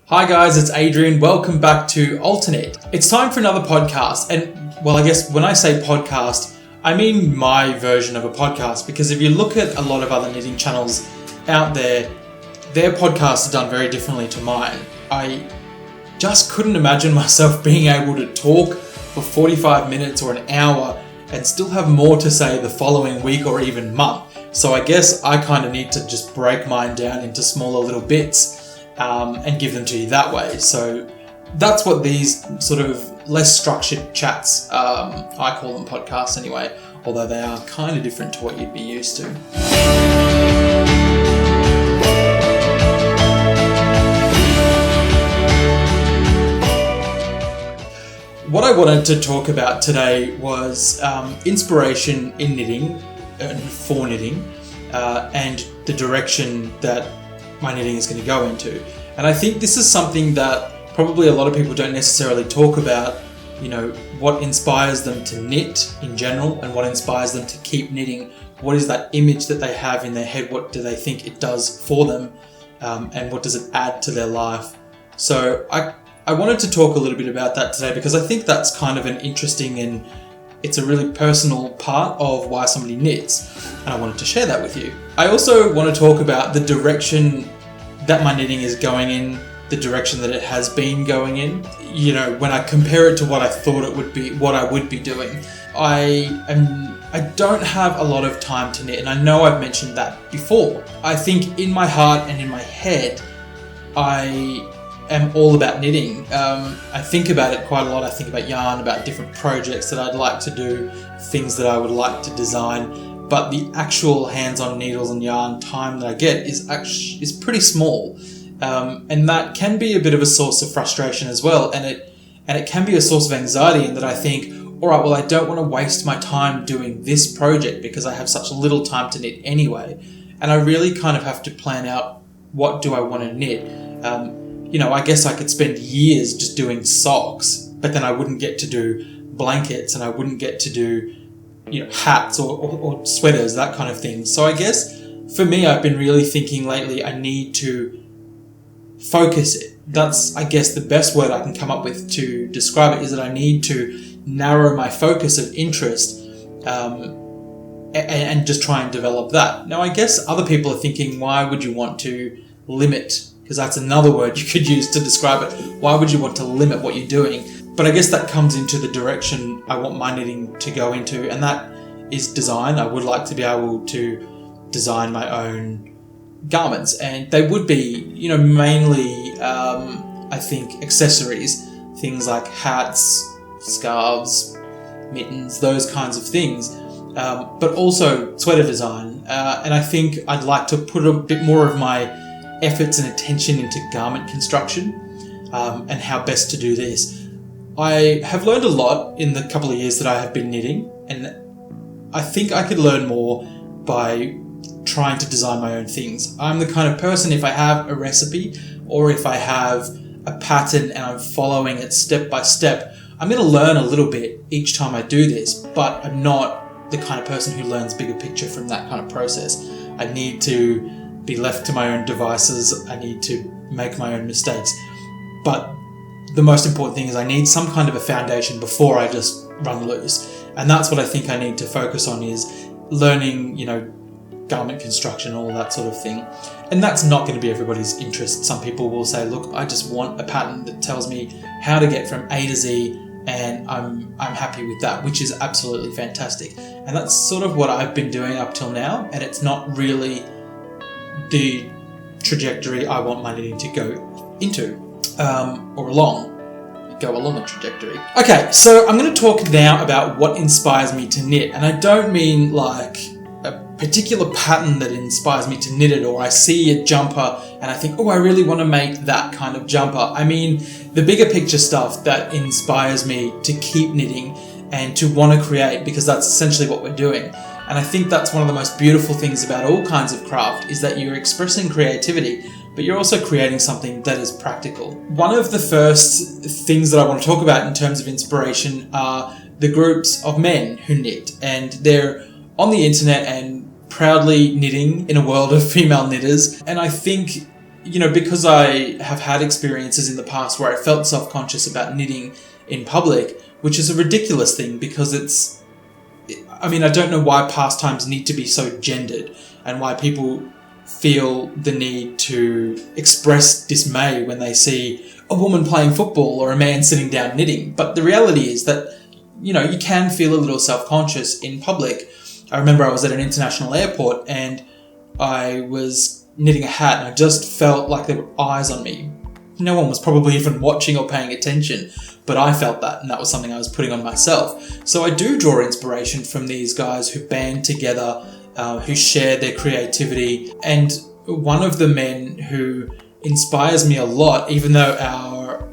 Hi guys, it's Adrian. Welcome back to Alternate. It's time for another podcast. And well, I guess when I say podcast, I mean my version of a podcast, because if you look at a lot of other knitting channels out there, their podcasts are done very differently to mine. I just couldn't imagine myself being able to talk for 45 minutes or an hour and still have more to say the following week or even month. So I guess I kind of need to just break mine down into smaller little bits and give them to you that way. So that's what these sort of less structured chats, I call them podcasts anyway, although they are kind of different to what you'd be used to. What I wanted to talk about today was inspiration in knitting and for knitting and the direction that my knitting is going to go into. And I think this is something that probably a lot of people don't necessarily talk about, what inspires them to knit in general and what inspires them to keep knitting. What is that image that they have in their head? What do they think it does for them? And what does it add to their life? So I wanted to talk a little bit about that today because I think that's kind of an interesting and it's a really personal part of why somebody knits, and I wanted to share that with you. I also want to talk about the direction that my knitting is going in, the direction that it has been going in. When I compare it to what I thought it would be, what I would be doing. I don't have a lot of time to knit, and I know I've mentioned that before. I think in my heart and in my head, I am all about knitting. I think about it quite a lot. I think about yarn, about different projects that I'd like to do, things that I would like to design, but the actual hands-on needles and yarn time that I get is pretty small, and that can be a bit of a source of frustration as well, and it can be a source of anxiety in that I think, all right, well, I don't want to waste my time doing this project because I have such little time to knit anyway, and I really kind of have to plan out what do I want to knit. I guess I could spend years just doing socks, but then I wouldn't get to do blankets and I wouldn't get to do, hats or sweaters, that kind of thing. So I guess for me, I've been really thinking lately, I need to focus it. That's, I guess, the best word I can come up with to describe it, is that I need to narrow my focus of interest and just try and develop that. Now, I guess other people are thinking, why would you want to limit? Because that's another word you could use to describe it. Why would you want to limit what you're doing? But I guess that comes into the direction I want my knitting to go into, and that is design. I would like to be able to design my own garments, and they would be, mainly, I think, accessories, things like hats, scarves, mittens, those kinds of things, but also sweater design. And I think I'd like to put a bit more of my efforts and attention into garment construction and how best to do this. I have learned a lot in the couple of years that I have been knitting, and I think I could learn more by trying to design my own things. I'm the kind of person, if I have a recipe or if I have a pattern and I'm following it step by step, I'm going to learn a little bit each time I do this, but I'm not the kind of person who learns bigger picture from that kind of process. I need to be left to my own devices. I need to make my own mistakes. But the most important thing is I need some kind of a foundation before I just run loose. And that's what I think I need to focus on, is learning, garment construction, all that sort of thing. And that's not going to be everybody's interest. Some people will say, look, I just want a pattern that tells me how to get from A to Z, and I'm happy with that, which is absolutely fantastic. And that's sort of what I've been doing up till now, and it's not really the trajectory I want my knitting to go into, or go along the trajectory. Okay, so I'm going to talk now about what inspires me to knit, and I don't mean like a particular pattern that inspires me to knit it, or I see a jumper and I think, oh, I really want to make that kind of jumper. I mean the bigger picture stuff that inspires me to keep knitting and to want to create, because that's essentially what we're doing. And I think that's one of the most beautiful things about all kinds of craft, is that you're expressing creativity, but you're also creating something that is practical. One of the first things that I want to talk about in terms of inspiration are the groups of men who knit, and they're on the internet and proudly knitting in a world of female knitters. And I think because I have had experiences in the past where I felt self-conscious about knitting in public, which is a ridiculous thing because I don't know why pastimes need to be so gendered and why people feel the need to express dismay when they see a woman playing football or a man sitting down knitting. But the reality is that, you can feel a little self-conscious in public. I remember I was at an international airport and I was knitting a hat and I just felt like there were eyes on me. No one was probably even watching or paying attention, but I felt that, and that was something I was putting on myself. So I do draw inspiration from these guys who band together, who share their creativity. And one of the men who inspires me a lot, even though our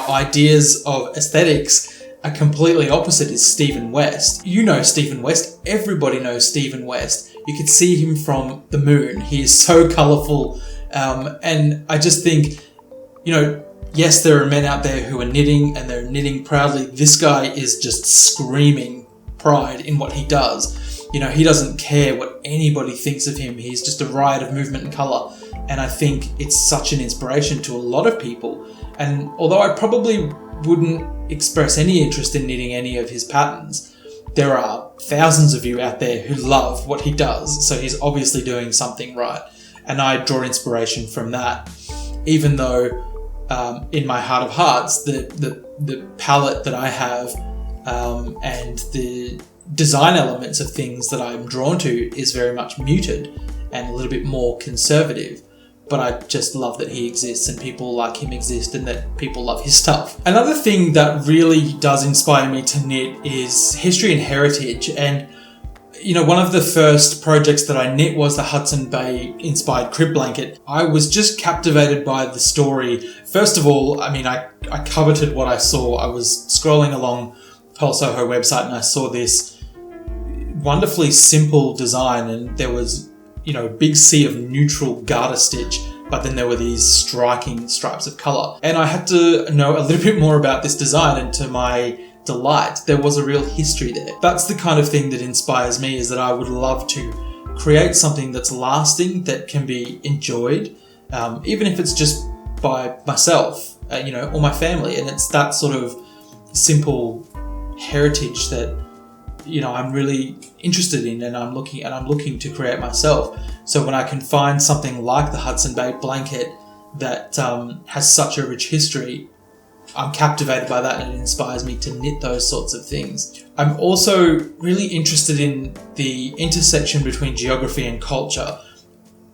ideas of aesthetics are completely opposite, is Stephen West. You know Stephen West. Everybody knows Stephen West. You could see him from the moon. He is so colourful. And I just think, yes, there are men out there who are knitting and they're knitting proudly. This guy is just screaming pride in what he does. He doesn't care what anybody thinks of him. He's just a riot of movement and colour. And I think it's such an inspiration to a lot of people. And although I probably wouldn't express any interest in knitting any of his patterns, there are thousands of you out there who love what he does. So he's obviously doing something right. And I draw inspiration from that, even though in my heart of hearts, the palette that I have and the design elements of things that I'm drawn to is very much muted and a little bit more conservative. But I just love that he exists and people like him exist and that people love his stuff. Another thing that really does inspire me to knit is history and heritage. And one of the first projects that I knit was the Hudson Bay inspired crib blanket. I was just captivated by the story. First of all, I coveted what I saw. I was scrolling along Pearl Soho website and I saw this wonderfully simple design, and there was, a big sea of neutral garter stitch, but then there were these striking stripes of colour. And I had to know a little bit more about this design, and to my delight, there was a real history there. That's the kind of thing that inspires me, is that I would love to create something that's lasting, that can be enjoyed, even if it's just by myself, or my family. And it's that sort of simple heritage that, I'm really interested in, and I'm looking to create myself. So when I can find something like the Hudson Bay blanket that has such a rich history, I'm captivated by that, and it inspires me to knit those sorts of things. I'm also really interested in the intersection between geography and culture.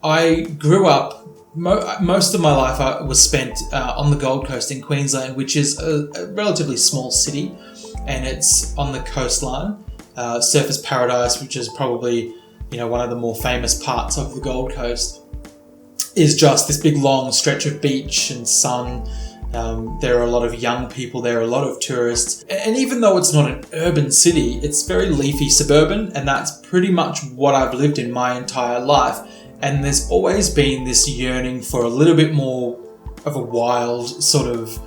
I grew up, most of my life was spent on the Gold Coast in Queensland, which is a relatively small city, and it's on the coastline. Surfers Paradise, which is probably one of the more famous parts of the Gold Coast, is just this big long stretch of beach and sun. There are a lot of young people there, a lot of tourists. And even though it's not an urban city, it's very leafy suburban, and that's pretty much what I've lived in my entire life. And there's always been this yearning for a little bit more of a wild sort of,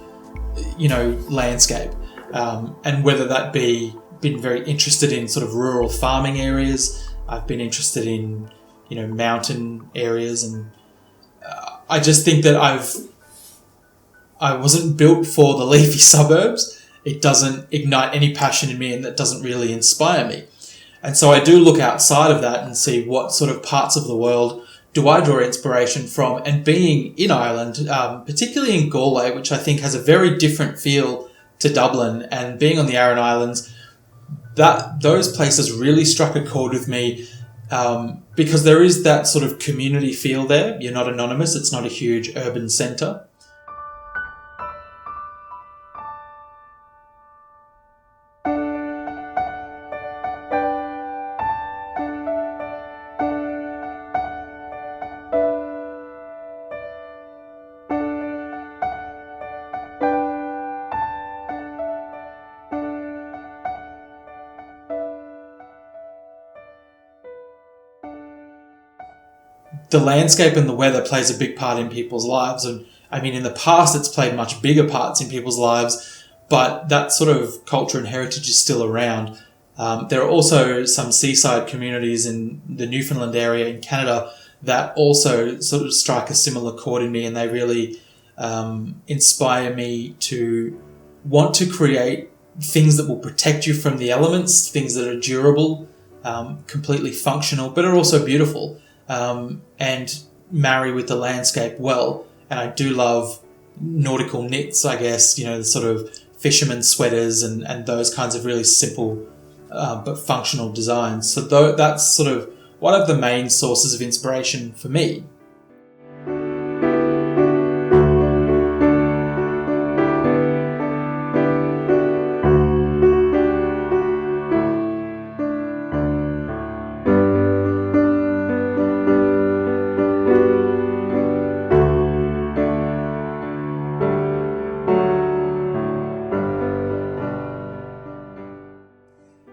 landscape. And whether that be been very interested in sort of rural farming areas, I've been interested in, mountain areas, and I just think that I wasn't built for the leafy suburbs. It doesn't ignite any passion in me, and that doesn't really inspire me. And so I do look outside of that and see what sort of parts of the world do I draw inspiration from. And being in Ireland, particularly in Galway, which I think has a very different feel to Dublin, and being on the Aran Islands, those places really struck a chord with me, because there is that sort of community feel there. You're not anonymous. It's not a huge urban centre. The landscape and the weather plays a big part in people's lives. And in the past, it's played much bigger parts in people's lives, but that sort of culture and heritage is still around. There are also some seaside communities in the Newfoundland area in Canada that also sort of strike a similar chord in me, and they really inspire me to want to create things that will protect you from the elements, things that are durable, completely functional, but are also beautiful, and marry with the landscape well. And I do love nautical knits, I guess, the sort of fisherman sweaters and those kinds of really simple but functional designs. So that's sort of one of the main sources of inspiration for me.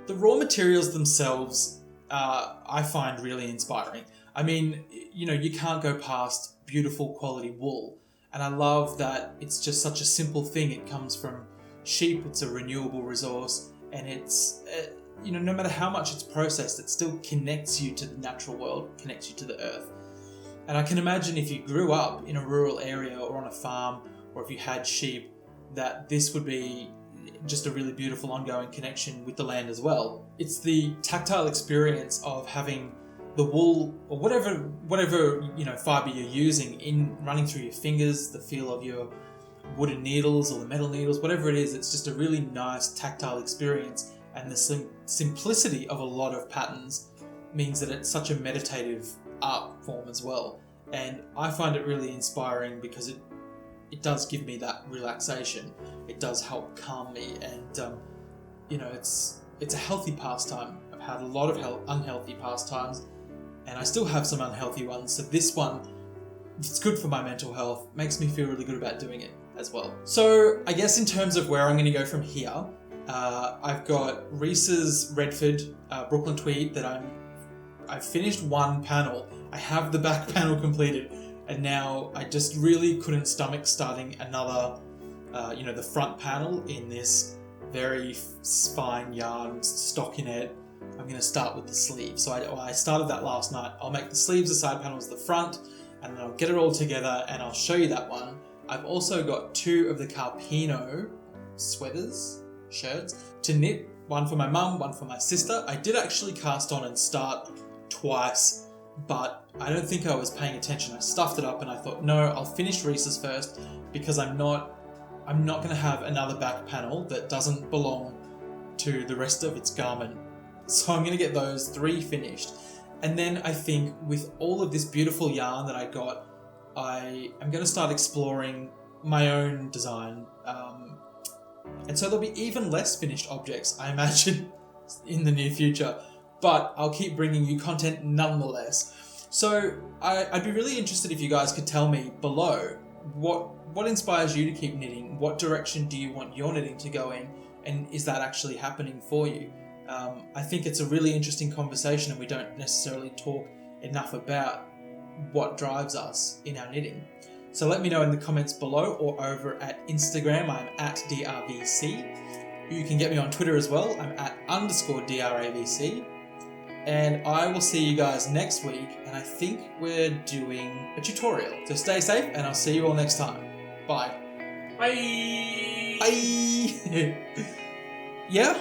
The raw materials themselves, I find really inspiring. I mean, you can't go past beautiful quality wool. And I love that it's just such a simple thing. It comes from sheep, it's a renewable resource, and it's, no matter how much it's processed, it still connects you to the natural world, connects you to the earth. And I can imagine if you grew up in a rural area or on a farm, or if you had sheep, that this would be just a really beautiful ongoing connection with the land as well. It's the tactile experience of having the wool or whatever fiber you're using in running through your fingers, the feel of your wooden needles or the metal needles, whatever it is. It's just a really nice tactile experience, and the simplicity of a lot of patterns means that it's such a meditative art form as well. And I find it really inspiring because it does give me that relaxation. It does help calm me, and it's a healthy pastime. I've had a lot of unhealthy pastimes, and I still have some unhealthy ones. So this one, it's good for my mental health, makes me feel really good about doing it as well. So I guess in terms of where I'm going to go from here, I've got Reese's Redford Brooklyn Tweed that I've finished one panel. I have the back panel completed. And now I just really couldn't stomach starting another, the front panel in this very fine yarn stockinette. I'm going to start with the sleeve. So I started that last night. I'll make the sleeves the side panels the front, and then I'll get it all together and I'll show you that one. I've also got 2 of the Carpino shirts to knit. One for my mum, one for my sister. I did actually cast on and start twice, but I don't think I was paying attention. I stuffed it up and I thought, no, I'll finish Reese's first, because I'm not going to have another back panel that doesn't belong to the rest of its garment. So I'm going to get those 3 finished. And then I think with all of this beautiful yarn that I got, I am going to start exploring my own design. And so there'll be even less finished objects, I imagine, in the near future. But I'll keep bringing you content nonetheless. So I'd be really interested if you guys could tell me below what inspires you to keep knitting. What direction do you want your knitting to go in? And is that actually happening for you? I think it's a really interesting conversation, and we don't necessarily talk enough about what drives us in our knitting. So let me know in the comments below or over at Instagram. I'm at DRVC. You can get me on Twitter as well. I'm at _DRAVC. And I will see you guys next week, and I think we're doing a tutorial. So stay safe, and I'll see you all next time. Bye. Bye. Bye. Yeah?